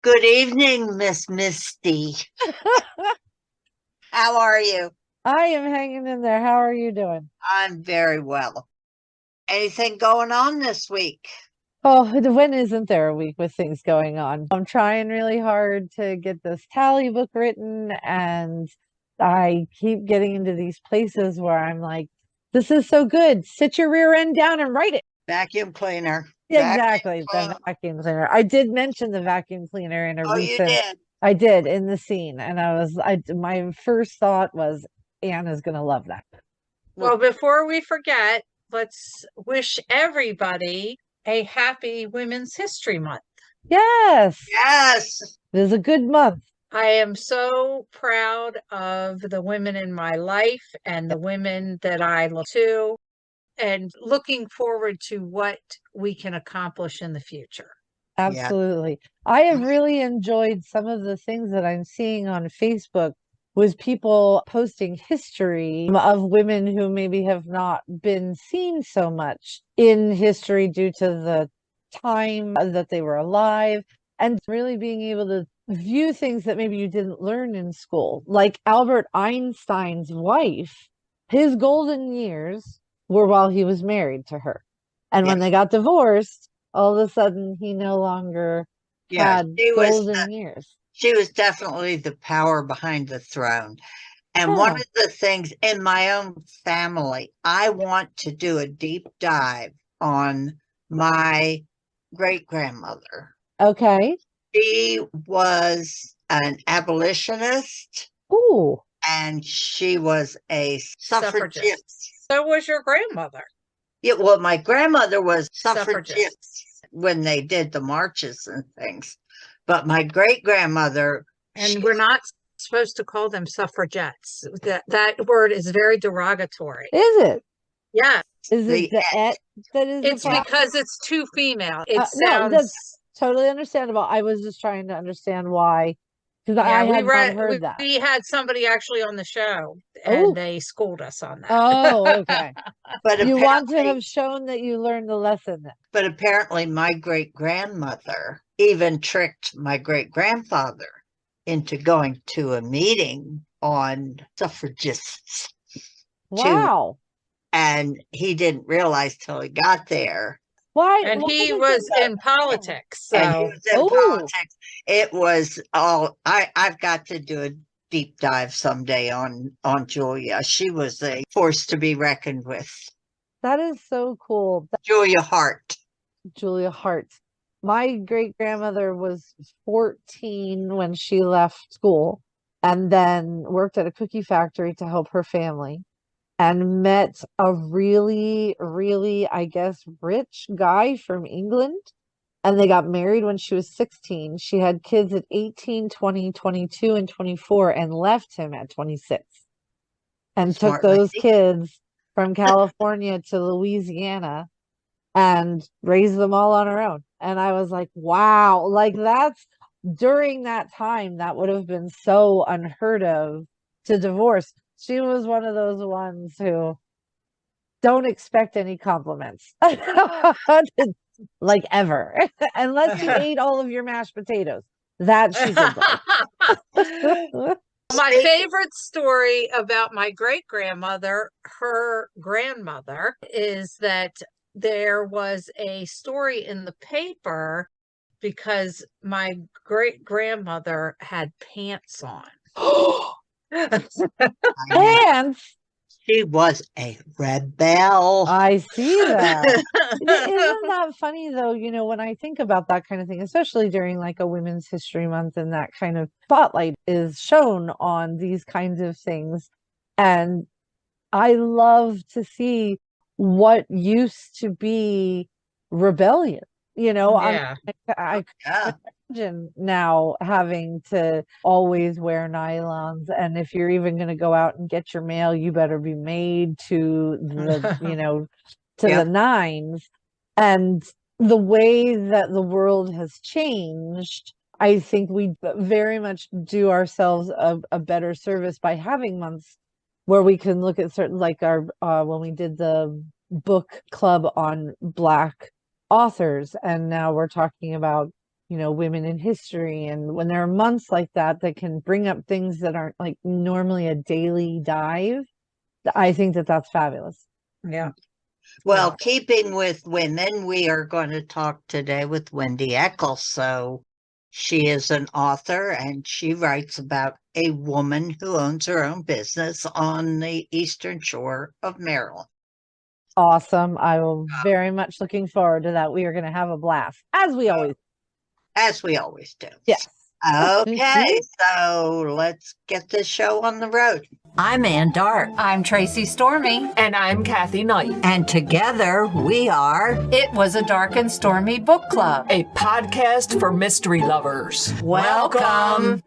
Good evening, Miss Misty. How are you? I am hanging in there. How are you doing? I'm very well. Anything going on this week? Oh, when isn't there a week with things going on? I'm trying really hard to get this tally book written, and I keep getting into these places where I'm like, this is so good. Sit your rear end down and write it. Vacuum cleaner. Vacuum Exactly, the cleaner. vacuum cleaner. I did mention the vacuum cleaner in a Oh, you recent, did. I did in the scene, and my first thought was Anna's gonna love that. Well, Well, before we forget, let's wish everybody a happy Women's History Month. Yes, yes. it is a good month. I am so proud of the women in my life and the women that I look to, and looking forward to what we can accomplish in the future. Yeah. Absolutely. I have really enjoyed some of the things that I'm seeing on Facebook with people posting history of women who maybe have not been seen so much in history due to the time that they were alive, and really being able to view things that maybe you didn't learn in school. Like Albert Einstein's wife, his golden years were while he was married to her. And when Yes. they got divorced, all of a sudden he no longer Yeah. had golden years. She was definitely the power behind the throne. And one Yeah. of the things in my own family, I want to do a deep dive on my great grandmother. Okay. She was an abolitionist Ooh. and she was a suffragist. So was your grandmother. Yeah, well, my grandmother was Suffragist. suffragist when they did the marches and things. But my great grandmother, And we're not supposed to call them suffragettes. That word is very derogatory. Is it? Yes. Is the it the et that is It's the problem? because it's too female. It No, that's sounds totally understandable. I was just trying to understand why, because yeah, I had not heard that. we had somebody actually on the show and Oh, they schooled us on that. oh, okay. but You want to apparently, have shown that you learned the lesson then. but apparently, my great grandmother even tricked my great grandfather into going to a meeting on suffragists too, Wow. and he didn't realize till he got there. And Why he did was they? in politics. And he So was in Oh, politics. It was all I've got to do a deep dive someday on Julia. She was a force to be reckoned with. that is so cool. Julia Hart. Julia Hart. My great grandmother was 14 when she left school and then worked at a cookie factory to help her family and met a really, really, I guess, rich guy from England. And they got married when she was 16. She had kids at 18, 20, 22, and 24 and left him at 26 and took Smart those lady. kids from California to Louisiana and raised them all on her own. And I was like, wow, like that's during that time, that would have been so unheard of to divorce. She was one of those ones who don't expect any compliments, like ever, unless you ate all of your mashed potatoes. That she did like. my favorite story about my great grandmother, her grandmother, is that there was a story in the paper because my great grandmother had pants on. And She was a rebel. I see that. Isn't that funny though? When I think about that kind of thing, especially during like a Women's History Month and that kind of spotlight is shown on these kinds of things. And I love to see what used to be rebellion. Yeah. I Yeah. imagine now having to always wear nylons, and if you're even going to go out and get your mail, you better be made to to Yep. the nines. And the way that the world has changed, I think we very much do ourselves a better service by having months where we can look at certain, like our when we did the book club on Black authors, and now we're talking about women in history. And when there are months like that that can bring up things that aren't like normally a daily dive, I think that that's fabulous. Yeah. Well, keeping with women, we are going to talk today with Wendy Eckel. So she is an author and she writes about a woman who owns her own business on the eastern shore of Maryland. Awesome. I will very much looking forward to that. We are going to have a blast, as we always do. Yes. Okay, so let's get this show on the road. I'm Ann Dart. I'm Tracy Stormy. And I'm Kathy Knight. And together we are It Was a Dark and Stormy Book Club. A podcast for mystery lovers. Welcome.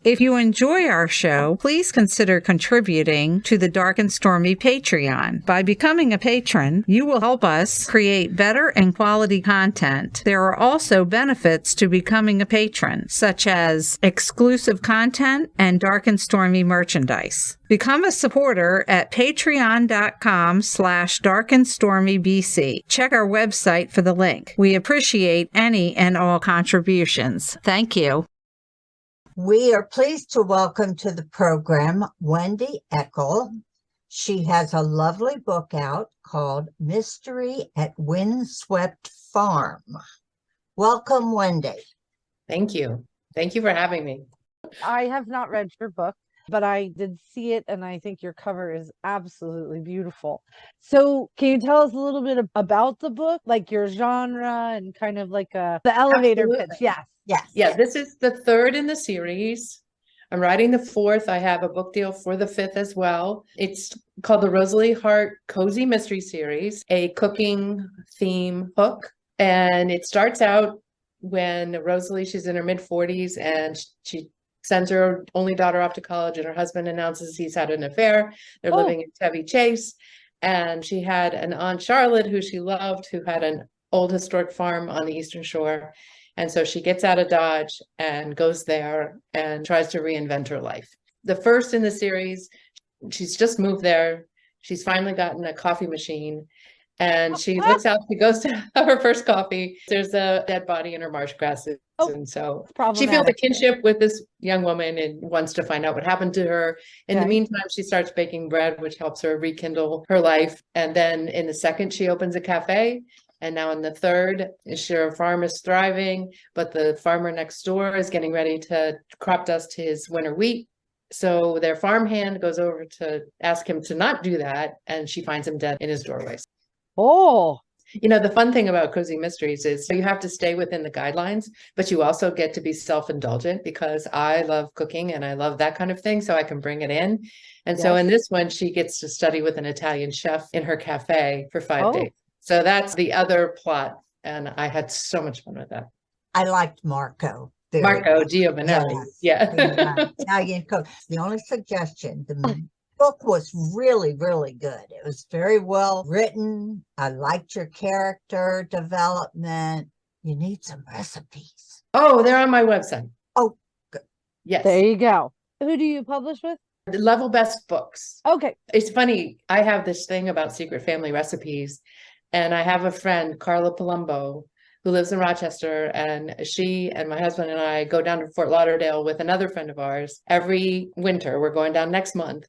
If you enjoy our show, please consider contributing to the Dark and Stormy Patreon. By becoming a patron, you will help us create better and quality content. There are also benefits to becoming a patron, such as exclusive content and Dark and Stormy merchandise. Become a supporter at patreon.com/darkandstormybc. Check our website for the link. We appreciate any and all contributions. Thank you. We are pleased to welcome to the program Wendy Eckel. She has a lovely book out called Mystery at Windswept Farm. Welcome, Wendy. Thank you. Thank you for having me. I have not read your book, but I did see it, and I think your cover is absolutely beautiful. So can you tell us a little bit about the book, like your genre and kind of like the elevator Absolutely. pitch? Yes. Yes. Yeah, this is the third in the series. I'm writing the fourth. I have a book deal for the fifth as well. It's called the Rosalie Hart Cozy Mystery Series, a cooking theme book. And it starts out when Rosalie, she's in her mid-40s, and she sends her only daughter off to college, and her husband announces he's had an affair. They're living in Chevy Chase. And she had an Aunt Charlotte who she loved, who had an old historic farm on the Eastern Shore. And so she gets out of Dodge and goes there and tries to reinvent her life. The first in the series, she's just moved there. She's finally gotten a coffee machine, and she looks out, she goes to have her first coffee. There's a dead body in her marsh grasses. And so she feels a kinship with this young woman and wants to find out what happened to her. In the meantime, she starts baking bread, which helps her rekindle her life. And then in the second, she opens a cafe. And now in the third, her farm is thriving, but the farmer next door is getting ready to crop dust his winter wheat. So their farmhand goes over to ask him to not do that, and she finds him dead in his doorway. Oh. The fun thing about Cozy Mysteries is you have to stay within the guidelines, but you also get to be self-indulgent, because I love cooking and I love that kind of thing, so I can bring it in. And so in this one, she gets to study with an Italian chef in her cafe for 5 days. So that's the other plot, and I had so much fun with that. I liked Marco. Giovanelli. Yes. Italian cook. The only suggestion, the book was really, really good. It was very well written. I liked your character development. You need some recipes. Oh, they're on my website. Oh, good. Yes. There you go. Who do you publish with? The Level Best Books. Okay. It's funny. I have this thing about secret family recipes. And I have a friend, Carla Palumbo, who lives in Rochester, and she and my husband and I go down to Fort Lauderdale with another friend of ours every winter. We're going down next month,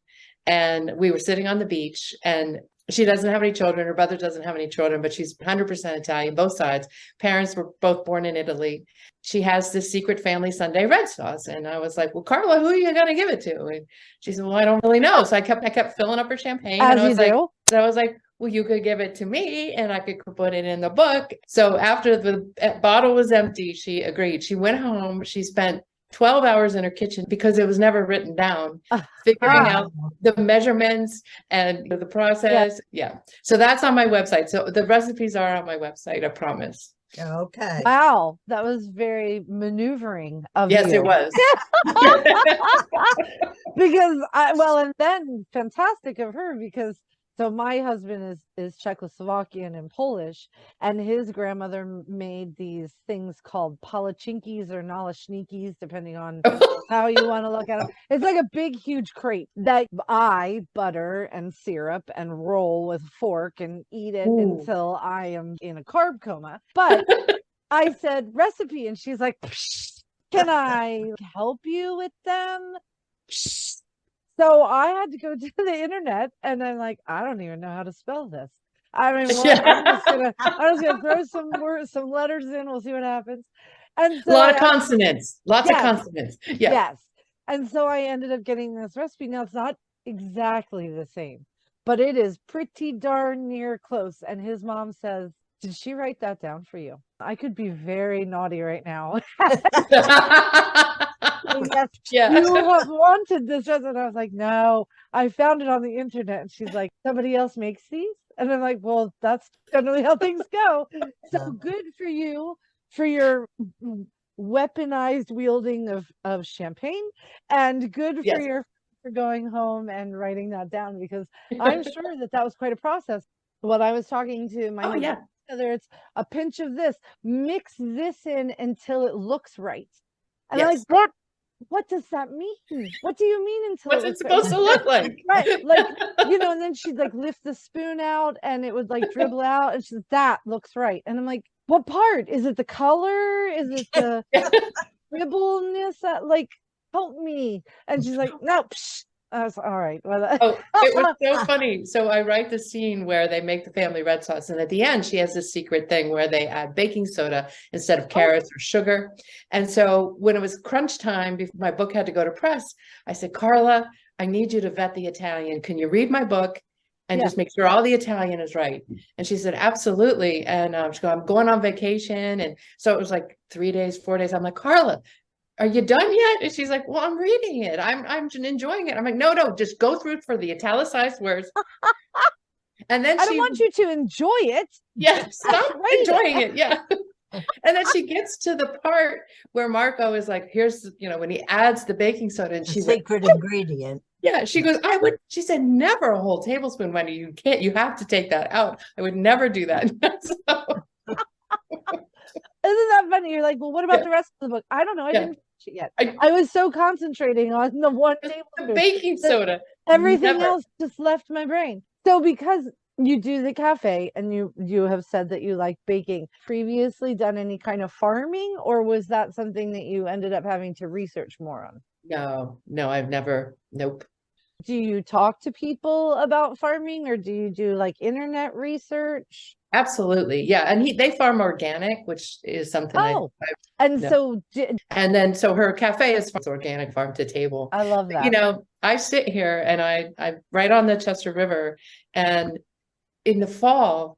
and we were sitting on the beach, and she doesn't have any children. Her brother doesn't have any children, but she's 100% Italian, both sides. Parents were both born in Italy. She has this secret family Sunday red sauce. And I was like, well, Carla, who are you going to give it to? And she said, well, I don't really know. So I kept filling up her champagne. As and I was you do. like, well, you could give it to me and I could put it in the book. So after the bottle was empty, she agreed. She went home. She spent 12 hours in her kitchen, because it was never written down, figuring out the measurements and the process. Yeah. So that's on my website. So the recipes are on my website, I promise. Okay. Wow. That was very maneuvering of Yes, you. it was. Because and then fantastic of her, because So my husband is Czechoslovakian and Polish, and his grandmother made these things called palachinkis or naleśniki, depending on how you want to look at them. It's like a big, huge crepe that I butter and syrup and roll with a fork and eat it until I am in a carb coma. But I said recipe, and she's like, can I help you with them? So I had to go to the internet, and I'm like, I don't even know how to spell this. I mean, I'm just gonna throw some letters in. We'll see what happens. And so a lot of consonants, lots of consonants. Yeah. Yes. And so I ended up getting this recipe. Now it's not exactly the same, but it is pretty darn near close. And his mom says, did she write that down for you? I could be very naughty right now. Yes, Yeah. you have wanted this recipe. And I was like, no, I found it on the internet. And she's like, somebody else makes these? And I'm like, well, that's generally how things go. So good for you for your weaponized wielding of champagne, and good for going home and writing that down, because I'm sure that was quite a process. When I was talking to my whether it's a pinch of this, mix this in until it looks right. And I'm like, what does that mean? What do you mean until what's it supposed to look like? Right, like, and then she'd like lift the spoon out and it would like dribble out, and she's that looks right. And I'm like, what part? Is it the color? Is it the dribbleness? Like, help me. And she's like, no. I was all right. Well, it was so funny. So I write the scene where they make the family red sauce, and at the end she has this secret thing where they add baking soda instead of carrots or sugar. And so when it was crunch time, before my book had to go to press, I said, Carla, I need you to vet the Italian. Can you read my book and just make sure all the Italian is right? And she said, absolutely. And she goes, I'm going on vacation. And so it was like 3 days, 4 days. I'm like, Carla, are you done yet? And she's like, well, I'm reading it. I'm enjoying it. I'm like, no, just go through for the italicized words. And then I don't want you to enjoy it. Yeah, stop enjoying it. Yeah. And then she gets to the part where Marco is like, here's, when he adds the baking soda, and she secret ingredient. Yeah, she goes, she said, never a whole tablespoon, Wendy. You have to take that out. I would never do that. Isn't that funny? You're like, well, what about the rest of the book? I don't know. I didn't finish it yet. I was so concentrating on the one tablespoon. The baking soda. Everything else just left my brain. So because you do the cafe and you have said that you like baking, previously done any kind of farming, or was that something that you ended up having to research more on? No, I've never. Nope. Do you talk to people about farming, or do you do like internet research? Absolutely. Yeah. And they farm organic, which is something. So her cafe is organic, farm to table. I love that. I sit here and I'm right on the Chester River, and in the fall,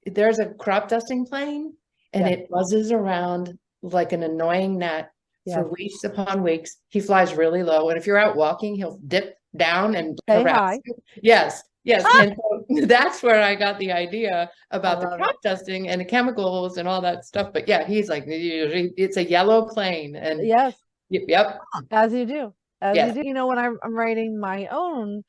there's a crop dusting plane, and it buzzes around like an annoying gnat for weeks upon weeks. He flies really low. And if you're out walking, he'll dip down and harass you. Yes. And so that's where I got the idea about the crop dusting and the chemicals and all that stuff. But yeah, he's like, it's a yellow plane. And yep. As you do. When I'm writing my own,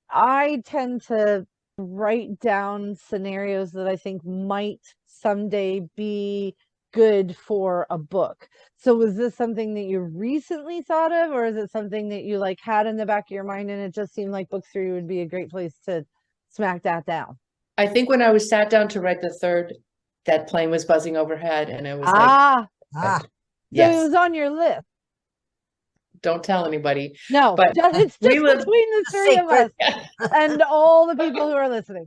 I tend to write down scenarios that I think might someday be good for a book. So was this something that you recently thought of, or is it something that you like had in the back of your mind and it just seemed like book 3 would be a great place to smack that down? I think when I was sat down to write the third, that plane was buzzing overhead, and it was So it was on your list. Don't tell anybody. No, but it's just between the three of us and all the people who are listening.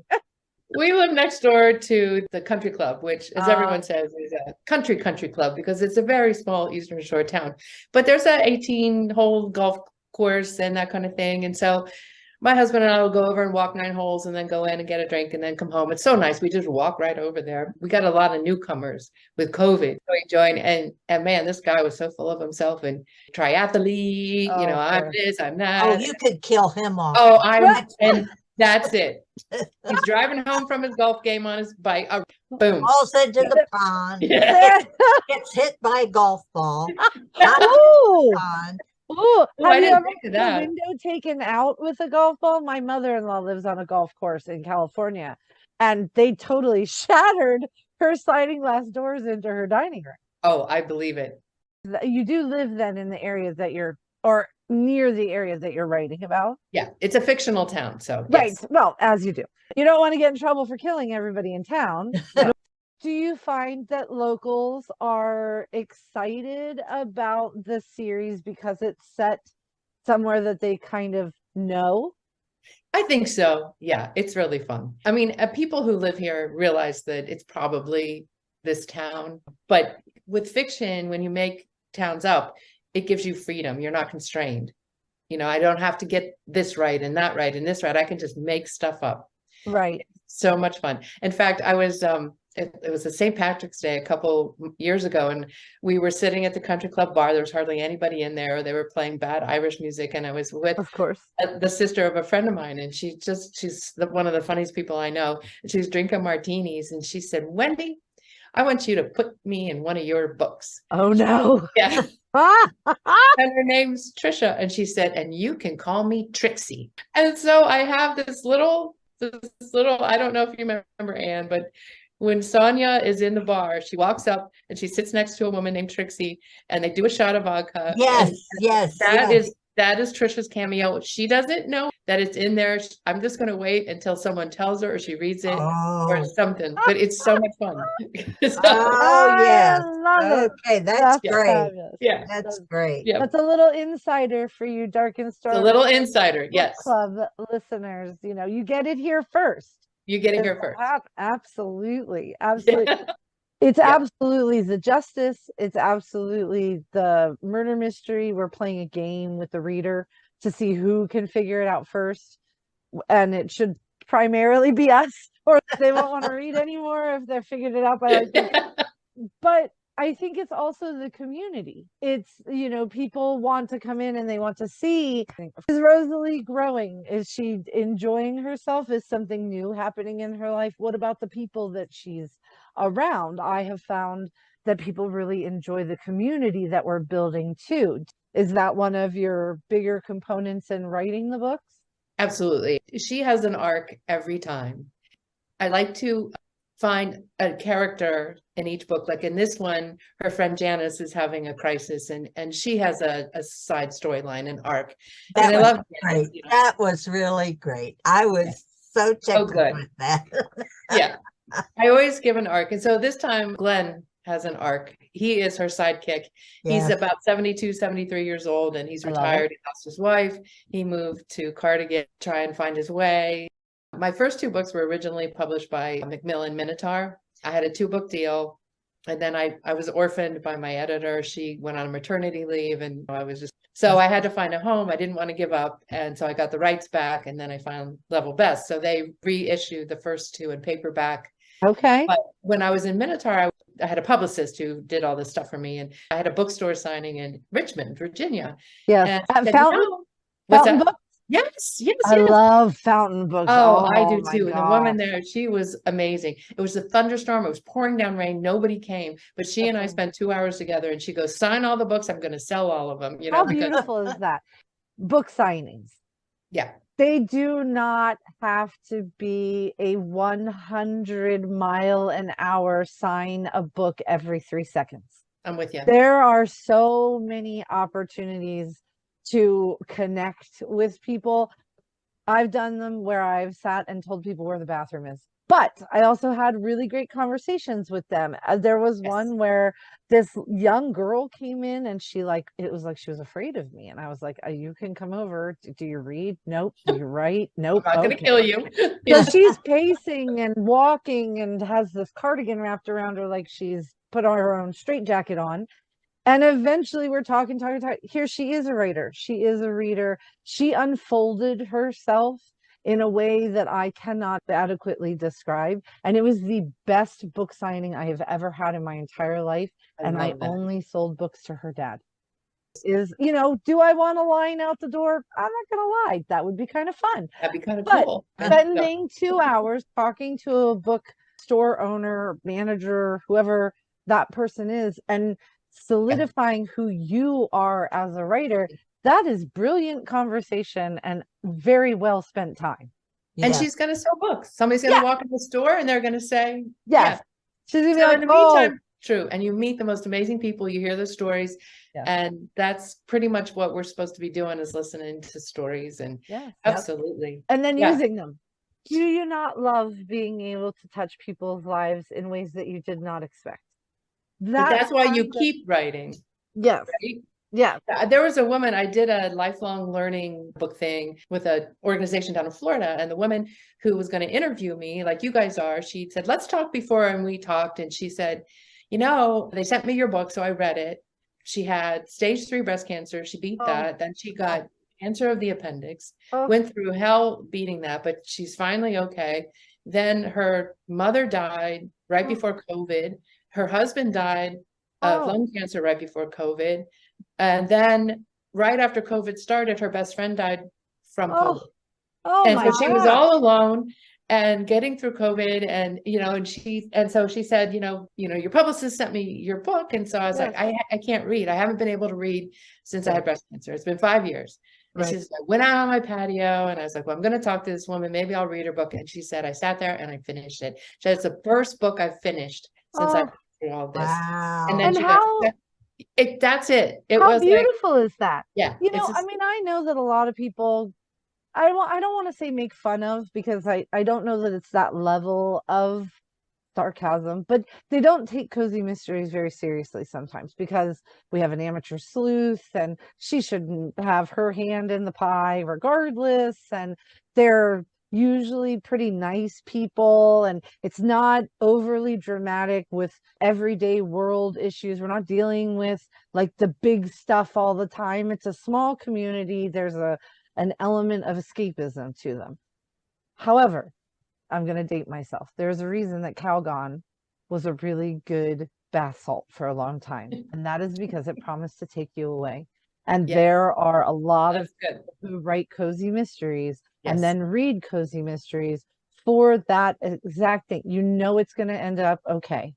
We live next door to the country club, which, as everyone says, is a country club, because it's a very small Eastern Shore town. But there's an 18-hole golf course and that kind of thing. And so my husband and I will go over and walk 9 holes and then go in and get a drink and then come home. It's so nice. We just walk right over there. We got a lot of newcomers with COVID. So we joined, and man, this guy was so full of himself and triathlete, I'm this, I'm that. Oh, you could kill him off. Oh, and that's it. He's driving home from his golf game on his bike. Boom. Falls into the pond. Yeah. Gets hit by a golf ball. Oh. Pond, Oh, I have you didn't ever think of had that. a window taken out with a golf ball? My mother-in-law lives on a golf course in California, and they totally shattered her sliding glass doors into her dining room. Oh, I believe it. You do live then in the areas that you're, or near the areas that you're writing about. Yeah, it's a fictional town, so Right. yes. Well, as you do. You don't want to get in trouble for killing everybody in town. Do you find that locals are excited about the series because it's set somewhere that they kind of know? I think so. Yeah, it's really fun. I mean, people who live here realize that it's probably this town, but with fiction, when you make towns up, it gives you freedom. You're not constrained. You know, I don't have to get this right and that right and this right. I can just make stuff up. Right. So much fun. In fact, I was it was a St. Patrick's Day a couple years ago, and we were sitting at the country club bar. There was hardly anybody in there. They were playing bad Irish music, and I was with Of course. the sister of a friend of mine, and she's one of the funniest people I know. And she was drinking martinis, and she said, "Wendy, I want you to put me in one of your books." Oh no. Yeah. And her name's Trisha, and she said, "And you can call me Trixie." And so I have this little, I don't know if you remember, Anne, but when Sonia is in the bar, she walks up and she sits next to a woman named Trixie, and they do a shot of vodka. Yes, and yes, that yes. is Trisha's cameo. She doesn't know that it's in there. I'm just going to wait until someone tells her or she reads it or Oh, something, but it's so much fun. So, oh yes. I love it. Okay, that's Yeah. great. Fabulous. yeah, That's great. yeah. That's a little insider for you Dark and It's Stormy a little insider. Book Yes, Club listeners. You know, you get it here first. you get it here first. Absolutely. Absolutely. Yeah. It's Yeah. absolutely the justice. It's absolutely the murder mystery. We're playing a game with the reader to see who can figure it out first. And it should primarily be us, or they won't want to read anymore if they've figured it out by like. But I think it's also the community. It's, you know, people want to come in and they want to see, is Rosalie growing? Is she enjoying herself? Is something new happening in her life? What about the people that she's around? I have found that people really enjoy the community that we're building too. Is that one of your bigger components in writing the books? Absolutely. She has an arc every time. I like to find a character in each book. Like in this one, her friend Janice is having a crisis, and she has a side storyline, an arc. That and I was love great. Janice, you know. That was really great. I was so tickled good. with that. Yeah. I always give an arc. And so this time Glenn has an arc. He is her sidekick. He's Yes. about 72, 73 years old, and he's I love it. retired. He lost his wife. He moved to Cardigan to try and find his way. My first two books were originally published by Macmillan Minotaur. I had a 2-book deal, and then I was orphaned by my editor. She went on maternity leave, and I was just, so I had to find a home. I didn't want to give up, and so I got the rights back, and then I found Level Best. So they reissued the first 2 in paperback. Okay. But when I was in Minotaur, I had a publicist who did all this stuff for me, and I had a bookstore signing in Richmond, Virginia. Yes. And At said, Fountain, "No." What's Fountain that? Books? Yes, yes, I yes. love Fountain Books. Oh, I do my too. And the woman gosh. there, she was amazing. It was a thunderstorm. It was pouring down rain. Nobody came, but she and I Okay. spent 2 hours together, and she goes, "Sign all the books. I'm going to sell all of them." You know, How because beautiful is that? Book signings. yeah, They do not have to be a 100-mile-an-hour sign a book every 3 seconds. I'm with you. There are so many opportunities to connect with people. I've done them where I've sat and told people where the bathroom is. But I also had really great conversations with them. There was Yes. one where this young girl came in and she it was like she was afraid of me. And I was like, you can come over. Do you read? Nope. Do you write? Nope. I'm not going to kill you. So she's pacing and walking and has this cardigan wrapped around her like she's put on her own straitjacket on. And eventually we're talking. Here she is a writer. She is a reader. She unfolded herself in a way that I cannot adequately describe. And it was the best book signing I have ever had in my entire life. And I love that. only sold books to her dad. Do I want to line out the door? I'm not going to lie. That would be kind of fun. That'd be kind of But cool. spending 2 hours talking to a bookstore owner, manager, whoever that person is, and solidifying who you are as a writer, that is brilliant conversation and very well spent time. And Yeah. she's going to sell books. Somebody's going to walk in the store and they're going to say, Yes. She's gonna be So like, in the oh, meantime, true. And you meet the most amazing people, you hear the stories. Yeah. And that's pretty much what we're supposed to be doing, is listening to stories. And yes. absolutely. And then Yeah. using them. Do you not love being able to touch people's lives in ways that you did not expect? But that's why you kind of- keep writing. Yes. Right? Yeah. There was a woman, I did a lifelong learning book thing with an organization down in Florida, and the woman who was going to interview me, like you guys are, she said, let's talk before. And we talked, and she said, you know, they sent me your book, so I read it. She had stage 3 breast cancer. She beat that. Then she got cancer of the appendix, went through hell beating that, but she's finally okay. Then her mother died right before COVID. Her husband died of lung cancer right before COVID. And then right after COVID started, her best friend died from COVID. And so she was all alone and getting through COVID. And, you know, and so she said, you know, your publicist sent me your book. And so I was like, I can't read. I haven't been able to read since I had breast cancer. It's been 5 years. And she said, I went out on my patio and I was like, well, I'm going to talk to this woman. Maybe I'll read her book. And she said, I sat there and I finished it. She said, it's the first book I've finished since I've did all this. Wow. And then she goes, that's it. It how was beautiful is that? Yeah. You know, I mean, I know that a lot of people, I don't want to say make fun of, because I don't know that it's that level of sarcasm, but they don't take cozy mysteries very seriously sometimes, because we have an amateur sleuth and she shouldn't have her hand in the pie regardless, and they're usually pretty nice people, and it's not overly dramatic with everyday world issues. We're not dealing with like the big stuff all the time. It's a small community. There's an element of escapism to them. However, I'm going to date myself. There's a reason that Calgon was a really good bath salt for a long time, and that is because it promised to take you away. And there are a lot of people who write cozy mysteries and then read cozy mysteries for that exact thing. You know it's going to end up okay.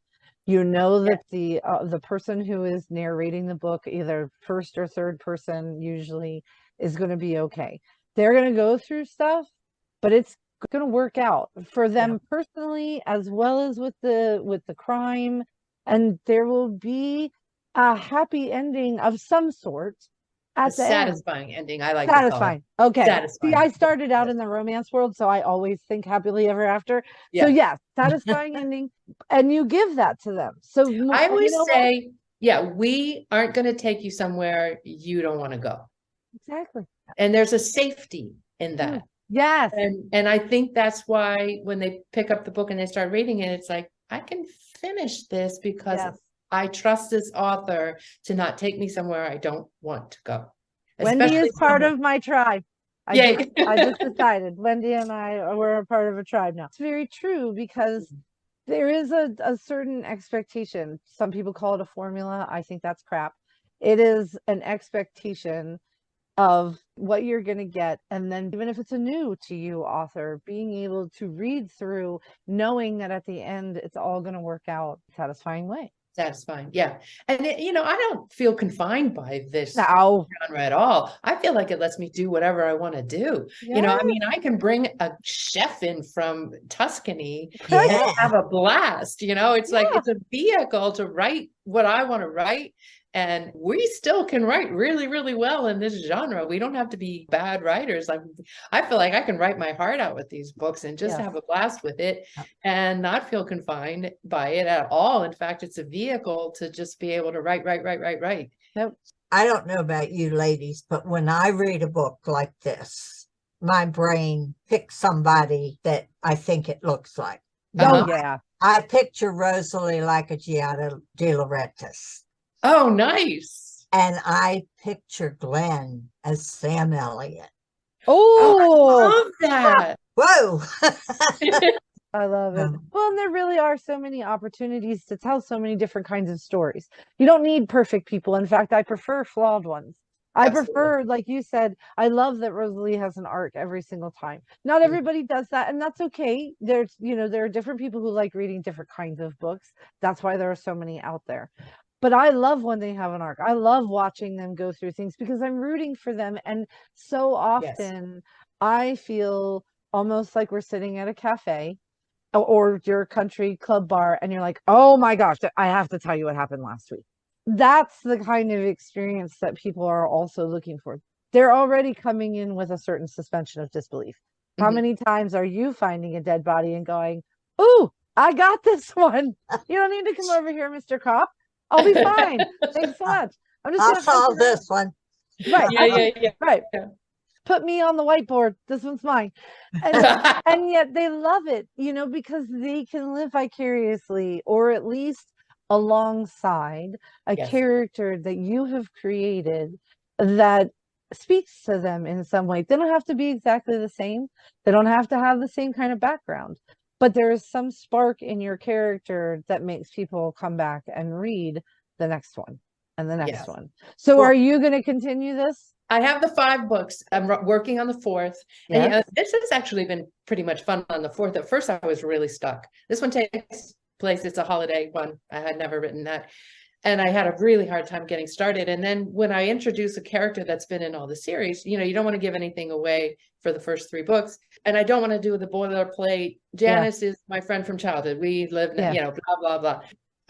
You know that the person who is narrating the book, either first or third person usually, is going to be okay. They're going to go through stuff, but it's going to work out for them personally, as well as with the crime, and there will be a happy ending of some sort. At the satisfying ending. I like satisfying. Okay. Satisfying. See, I started out in the romance world, so I always think happily ever after. So yes, satisfying ending, and you give that to them. So I always say, we aren't going to take you somewhere you don't want to go. Exactly. And there's a safety in that. Yes. And I think that's why when they pick up the book and they start reading it, it's like, I can finish this because I trust this author to not take me somewhere I don't want to go. Wendy is part of my tribe. I just decided Wendy and I were a part of a tribe now. It's very true, because there is a certain expectation. Some people call it a formula. I think that's crap. It is an expectation of what you're going to get. And then even if it's a new to you author, being able to read through, knowing that at the end, it's all going to work out in a satisfying way. Satisfying. Yeah. And I don't feel confined by this genre at all. I feel like it lets me do whatever I want to do. You know, I mean, I can bring a chef in from Tuscany and have a blast. You know, it's like, it's a vehicle to write what I want to write. And we still can write really, really well in this genre. We don't have to be bad writers. Like, I feel like I can write my heart out with these books and just have a blast with it and not feel confined by it at all. In fact, it's a vehicle to just be able to write. Yep. I don't know about you ladies, but when I read a book like this, my brain picks somebody that I think it looks like. I picture Rosalie like a Giada de Lauretis. Oh, nice. And I picture Glenn as Sam Elliott. Oh, I love that. Whoa. I love it. Well, and there really are so many opportunities to tell so many different kinds of stories. You don't need perfect people. In fact, I prefer flawed ones. I prefer, like you said, I love that Rosalie has an arc every single time. Not everybody does that, and that's okay. There are different people who like reading different kinds of books. That's why there are so many out there. But I love when they have an arc. I love watching them go through things because I'm rooting for them. And so often I feel almost like we're sitting at a cafe or your country club bar, and you're like, oh my gosh, I have to tell you what happened last week. That's the kind of experience that people are also looking for. They're already coming in with a certain suspension of disbelief. How many times are you finding a dead body and going, ooh, I got this one. You don't need to come over here, Mr. Cop. I'll be fine. Thanks so much. I'm just I'll solve this one. Right. Yeah. Right. Put me on the whiteboard. This one's mine. And yet they love it, you know, because they can live vicariously or at least alongside a character that you have created that speaks to them in some way. They don't have to be exactly the same. They don't have to have the same kind of background, but there is some spark in your character that makes people come back and read the next one and the next one. So Well, are you going to continue this? I have the 5 books. I'm working on the 4th. Yes. And this has actually been pretty much fun on the 4th. At first, I was really stuck. This one takes place, it's a holiday one. I had never written that. And I had a really hard time getting started. And then when I introduce a character that's been in all the series, you know, you don't want to give anything away for the first 3 books. And I don't want to do the boilerplate. Janice is my friend from childhood. We live, you know, blah, blah, blah.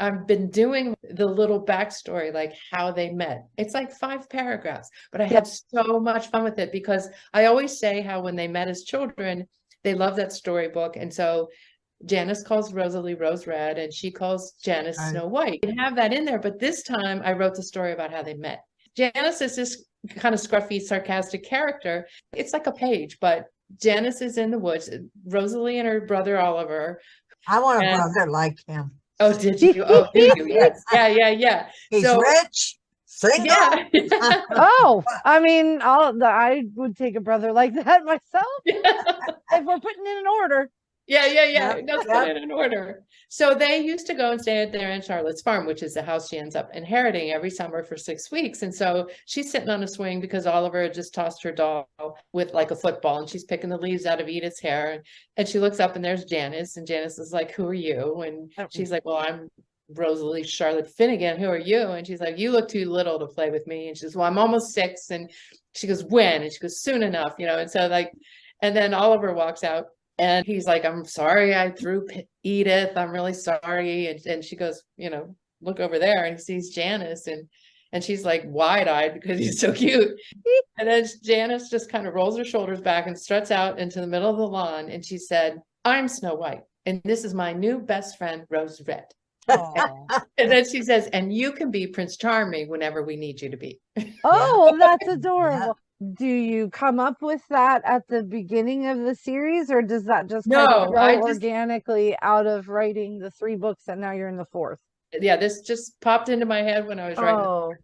I've been doing the little backstory, like how they met. It's like 5 paragraphs, but I have so much fun with it because I always say how when they met as children, they love that storybook. And so Janice calls Rosalie Rose Red and she calls Janice Snow White. You have that in there, but this time I wrote the story about how they met. Janice is this kind of scruffy, sarcastic character. It's like a page, but Janice is in the woods. Rosalie and her brother Oliver. I want a brother like him. Oh, did you? Oh, do you? Yes. Yeah. He's rich, single. Yeah. Oh, I mean, I would take a brother like that myself if we're putting in an order. Yeah. That's put it in order. So they used to go and stay at their Aunt Charlotte's farm, which is the house she ends up inheriting every summer for 6 weeks. And so she's sitting on a swing because Oliver had just tossed her doll with like a football and she's picking the leaves out of Edith's hair. And she looks up and there's Janice. And Janice is like, who are you? And she's like, well, I'm Rosalie Charlotte Finnegan. Who are you? And she's like, you look too little to play with me. And she says, well, I'm almost 6. And she goes, when? And she goes, soon enough, you know. And so like, and then Oliver walks out. And he's like, I'm sorry I threw Edith. I'm really sorry. And she goes, you know, look over there. And he sees Janice. And she's like wide-eyed because he's so cute. And then Janice just kind of rolls her shoulders back and struts out into the middle of the lawn. And she said, I'm Snow White. And this is my new best friend, Rose Red. And then she says, and you can be Prince Charming whenever we need you to be. Oh, that's adorable. Do you come up with that at the beginning of the series, or does that just kind of grow organically out of writing the 3 books and now you're in the 4th? Yeah, this just popped into my head when I was writing.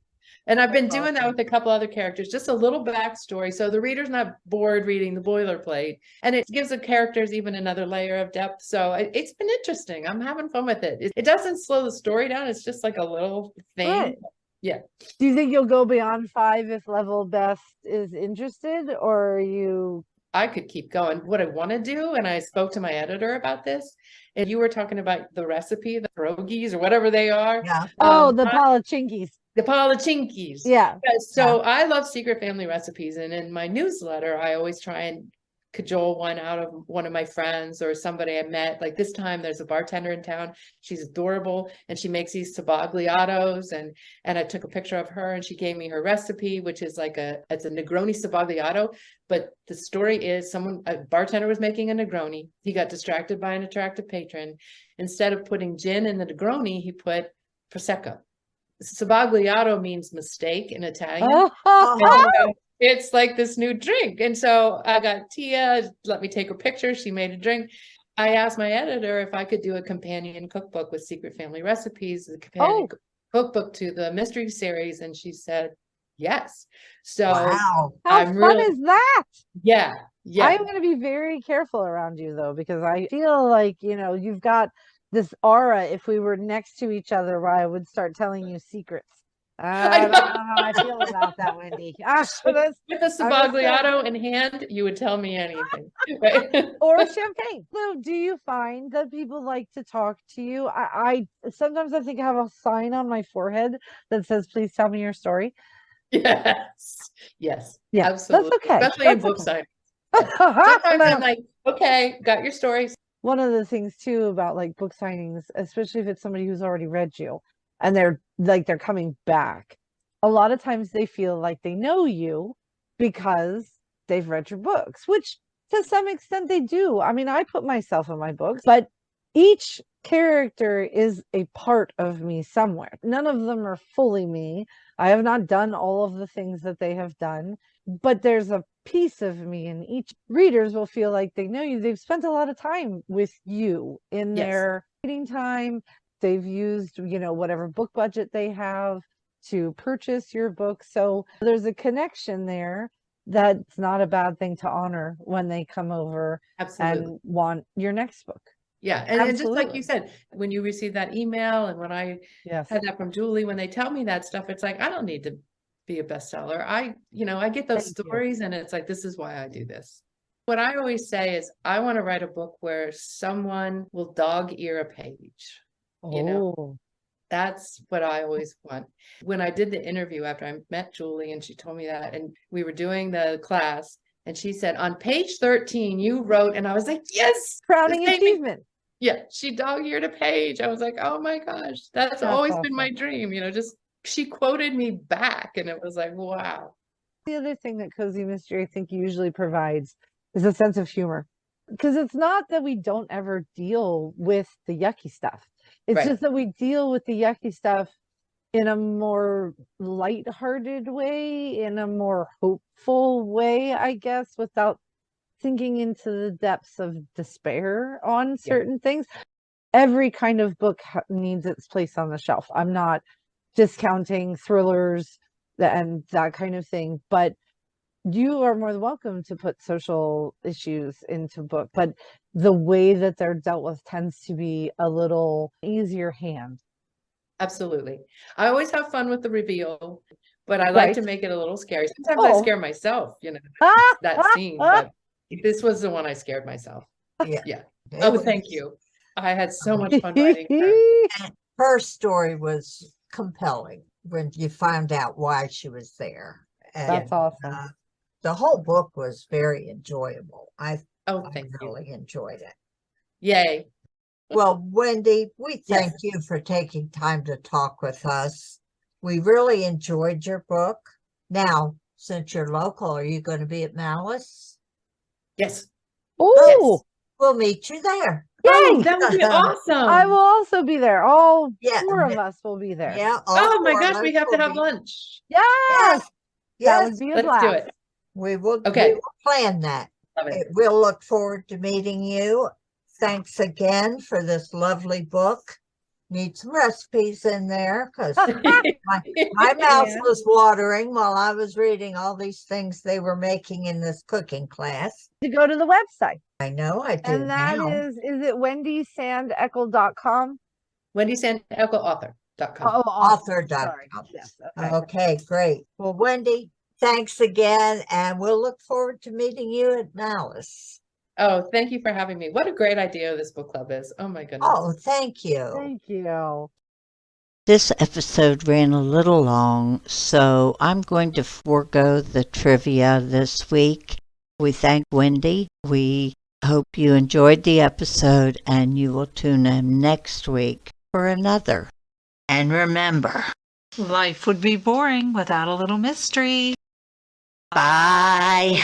And I've been doing that with a couple other characters, just a little backstory. So the reader's not bored reading the boilerplate, and it gives the characters even another layer of depth. So it's been interesting. I'm having fun with it. It doesn't slow the story down. It's just like a little thing. Right. Yeah. Do you think you'll go beyond 5 if Level Best is interested, or are you? I could keep going. What I want to do, and I spoke to my editor about this, and you were talking about the recipe, the pierogies or whatever they are. Yeah. The palachinkis. The palachinkis. Yeah. So I love secret family recipes. And in my newsletter, I always try and cajole one out of one of my friends or somebody I met. Like this time there's a bartender in town. She's adorable. And she makes these sabagliatos. And I took a picture of her and she gave me her recipe, which is like it's a Negroni sabagliato. But the story is a bartender was making a Negroni. He got distracted by an attractive patron. Instead of putting gin in the Negroni, he put Prosecco. Sabagliato means mistake in Italian. It's like this new drink. And so I got Tia, let me take her picture. She made a drink. I asked my editor if I could do a companion cookbook with secret family recipes, a companion cookbook to the mystery series. And she said, yes. So how fun is that? Yeah. I'm going to be very careful around you though, because I feel like, you know, you've got this aura if we were next to each other where I would start telling you secrets. I don't know how I feel about that, Wendy. With a Sabagliato in hand, you would tell me anything. Right? Or champagne. So do you find that people like to talk to you? I sometimes I think I have a sign on my forehead that says, please tell me your story. Yes. Yes. Yeah, Absolutely. that's okay. Especially in book signings. Sometimes I'm like, okay, got your story. One of the things too about like book signings, especially if it's somebody who's already read you and they're coming back, a lot of times they feel like they know you because they've read your books, which to some extent they do. I mean, I put myself in my books, but each character is a part of me somewhere. None of them are fully me. I have not done all of the things that they have done, but there's a piece of me, and each readers will feel like they know you. They've spent a lot of time with you in their reading time. They've used, whatever book budget they have to purchase your book. So there's a connection there that's not a bad thing to honor when they come over and want your next book. Yeah. And just like you said, when you receive that email and when I had that from Julie, when they tell me that stuff, it's like, I don't need to be a bestseller. I get those stories and it's like, this is why I do this. What I always say is I want to write a book where someone will dog ear a page. That's what I always want. When I did the interview after I met Julie and she told me that, and we were doing the class and she said, on page 13, you wrote, and I was like, yes, crowning achievement. Yeah. She dog-eared a page. I was like, oh my gosh, that's always awesome. Been my dream, she quoted me back and it was like, wow. The other thing that Cozy Mystery, I think, usually provides is a sense of humor. Because it's not that we don't ever deal with the yucky stuff. It's just that we deal with the yucky stuff in a more lighthearted way, in a more hopeful way, I guess, without sinking into the depths of despair on certain things. Every kind of book needs its place on the shelf. I'm not discounting thrillers and that kind of thing, but you are more than welcome to put social issues into book, but the way that they're dealt with tends to be a little easier hand. Absolutely. I always have fun with the reveal, but I like to make it a little scary. Sometimes I scare myself, that scene, but this was the one I scared myself. Yeah. Oh, thank you. I had so much fun writing her. Her story was compelling when you found out why she was there. And, that's awesome. The whole book was very enjoyable. I really enjoyed it. Yay. Well, Wendy, we thank you for taking time to talk with us. We really enjoyed your book. Now, since you're local, are you going to be at Malice? Yes. Oh, we'll meet you there. Yay, that would be awesome. I will also be there. All four of us will be there. Yeah. Oh my gosh, we have to have lunch. Yes. That would be a blast. Let's do it. We will plan that. We'll look forward to meeting you. Thanks again for this lovely book. Need some recipes in there because my mouth was watering while I was reading all these things they were making in this cooking class. To go to the website. I know I do. And that is it wendysandeckel.com? wendysandeckelauthor.com. Oh, author.com. Yes, okay, great. Well, Wendy, thanks again, and we'll look forward to meeting you at Malice. Oh, thank you for having me. What a great idea this book club is. Oh my goodness. Oh, thank you. Thank you. This episode ran a little long, so I'm going to forego the trivia this week. We thank Wendy. We hope you enjoyed the episode, and you will tune in next week for another. And remember, life would be boring without a little mystery. Bye.